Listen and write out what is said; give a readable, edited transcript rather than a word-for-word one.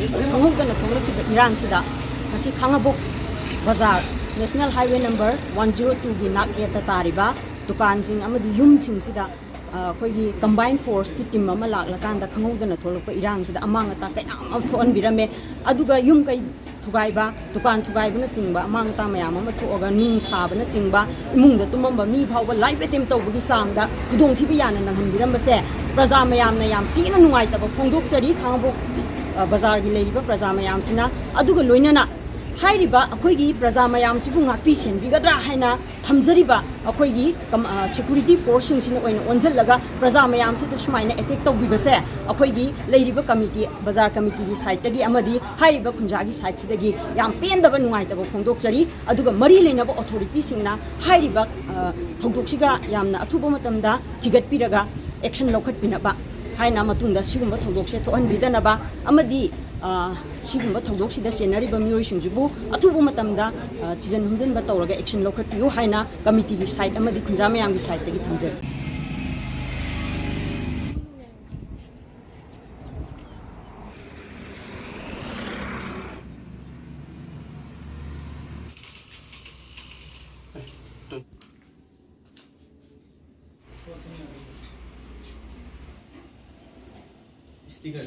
खंगौदना थोलखिबा इरांगसिदा मसी खांगाबोक बाजार national highway number 102 की नाकेता तारिबा दुकानसिंग अमदी युमसिंगसिदा अखोगी combine force की टीम अमा लाक्लकांदा खंगौदना थोलकपा इरांगसिदा अमांगता कयाम थोअनबिरमे अदुगा युम कई थुगाइबा दुकान थुगाइबना चिंबा अमांगता मयाम अमा थोअगा नुंग थाबना चिंबा इमुंगदा तुमंबा मी फावबा लाइव एटेम तौबगी सांगदा खुदोंथिबि याना नंहनबिरमबसे प्रजा मयामना याम तीना नुंगाइतबा फोंदोकचरी खांगबोक बाजार की लेरिबा प्रजा मयामसिना अदुगा लोइनना हाइरिबा अखोइगी प्रजा मयामसिबु ngakpi senbigadra haina thamjariba अखोइगी सिक्योरिटी फोर्स सिंगसिना ओइन ओनजलगा प्रजा मयामसिदु सुमाइना अटैक तौबिबसे अखोइगी लेरिबा कमिटी बाजार कमिटी की साइड तगी अमदी हाइरिबा खुंजागी साइड सिदगी याम पेंदबा नुंगाइतबा फोंदोकचरी अदुगा मरी लेनबा अथॉरिटी सिंगना हाइरिबा थौदोकसिगा यामना अथुबा मतमदा थिगतपिरगा एक्शन लौखतपिनबा हाइना मतुंदा सिगुंबा थौदोकसे थोहनबिदनबा अमदी सिगुंबा थौदोकसिदा सेनरिबा मियोइसिंजिबु अथुबा मतमदा थिजन हुमजनबा तौरगा एक्शन लौखतपियु हाइना कमिटी की साइड अमदी खुंजा मयामगी साइड तगी थमजै स्टिकर